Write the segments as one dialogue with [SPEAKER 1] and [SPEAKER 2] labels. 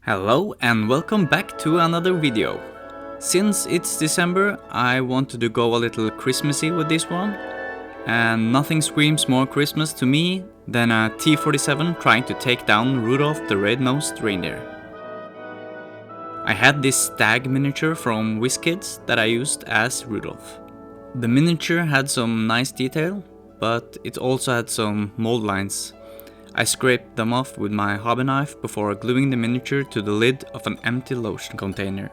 [SPEAKER 1] Hello and welcome back to another video. Since it's December, I wanted to go a little Christmassy with this one, and nothing screams more Christmas to me than a T-47 trying to take down Rudolph the red-nosed reindeer. I had this stag miniature from WizKids that I used as Rudolph. The miniature had some nice detail, but it also had some mold lines. I scraped them off with my hobby knife before gluing the miniature to the lid of an empty lotion container.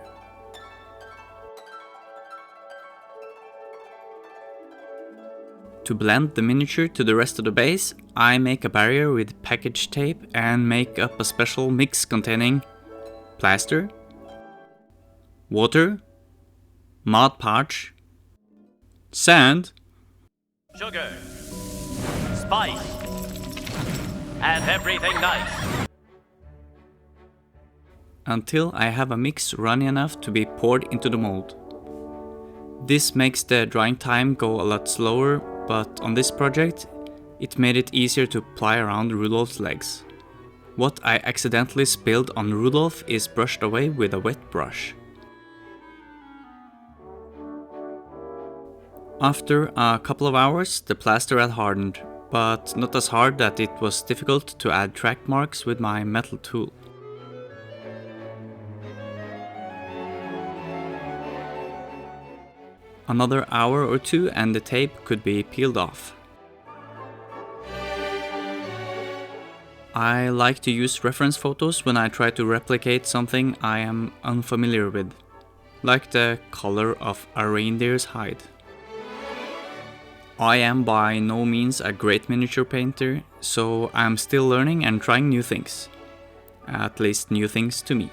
[SPEAKER 1] To blend the miniature to the rest of the base, I make a barrier with package tape and make up a special mix containing plaster, water, Mod Podge, sand,
[SPEAKER 2] sugar, spice, and everything nice.
[SPEAKER 1] Until I have a mix runny enough to be poured into the mold. This makes the drying time go a lot slower, but on this project, it made it easier to ply around Rudolph's legs. What I accidentally spilled on Rudolph is brushed away with a wet brush. After a couple of hours, the plaster had hardened, but not as hard that it was difficult to add track marks with my metal tool. Another hour or two and the tape could be peeled off. I like to use reference photos when I try to replicate something I am unfamiliar with, like the color of a reindeer's hide. I am by no means a great miniature painter, so I'm still learning and trying new things. At least new things to me.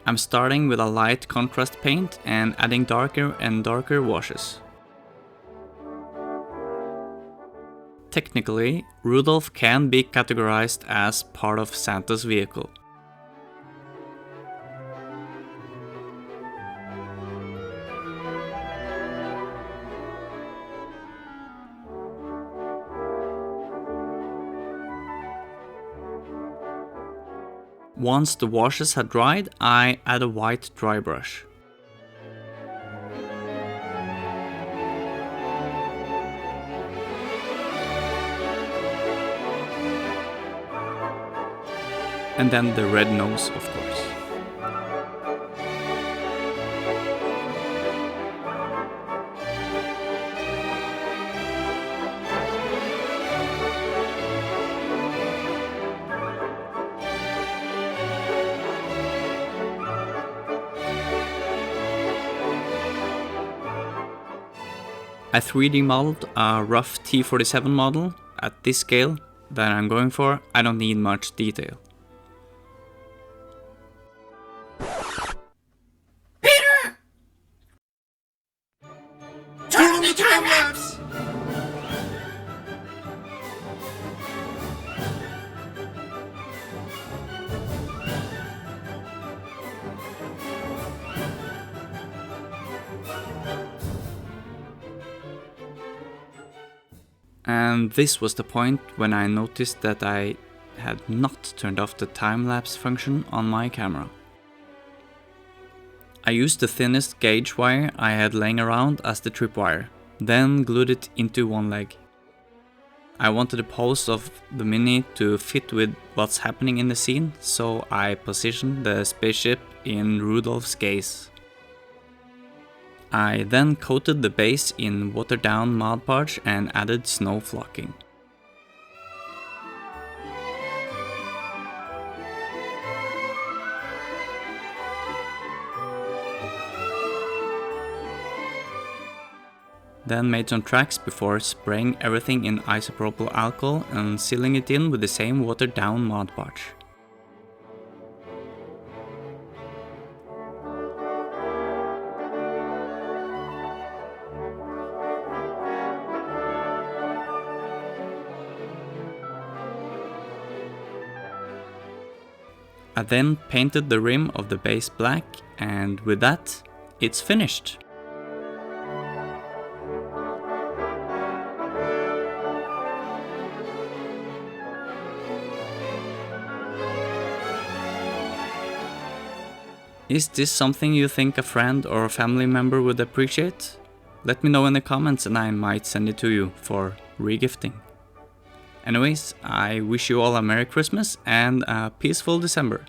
[SPEAKER 1] I'm starting with a light contrast paint and adding darker and darker washes. Technically, Rudolph can be categorized as part of Santa's vehicle. Once the washes had dried, I add a white dry brush. And then the red nose, of course. I 3D modeled a rough T-47 model. At this scale that I'm going for, I don't need much detail.
[SPEAKER 3] Peter! Turn on the time lapse!
[SPEAKER 1] And this was the point when I noticed that I had not turned off the time-lapse function on my camera. I used the thinnest gauge wire I had laying around as the tripwire, then glued it into one leg. I wanted the pose of the Mini to fit with what's happening in the scene, so I positioned the spaceship in Rudolph's gaze. I then coated the base in watered down Mod Podge and added snow flocking. Then made some tracks before spraying everything in isopropyl alcohol and sealing it in with the same watered down Mod Podge. I then painted the rim of the base black, and with that, it's finished. Is this something you think a friend or a family member would appreciate? Let me know in the comments and I might send it to you for regifting. Anyways, I wish you all a Merry Christmas and a peaceful December.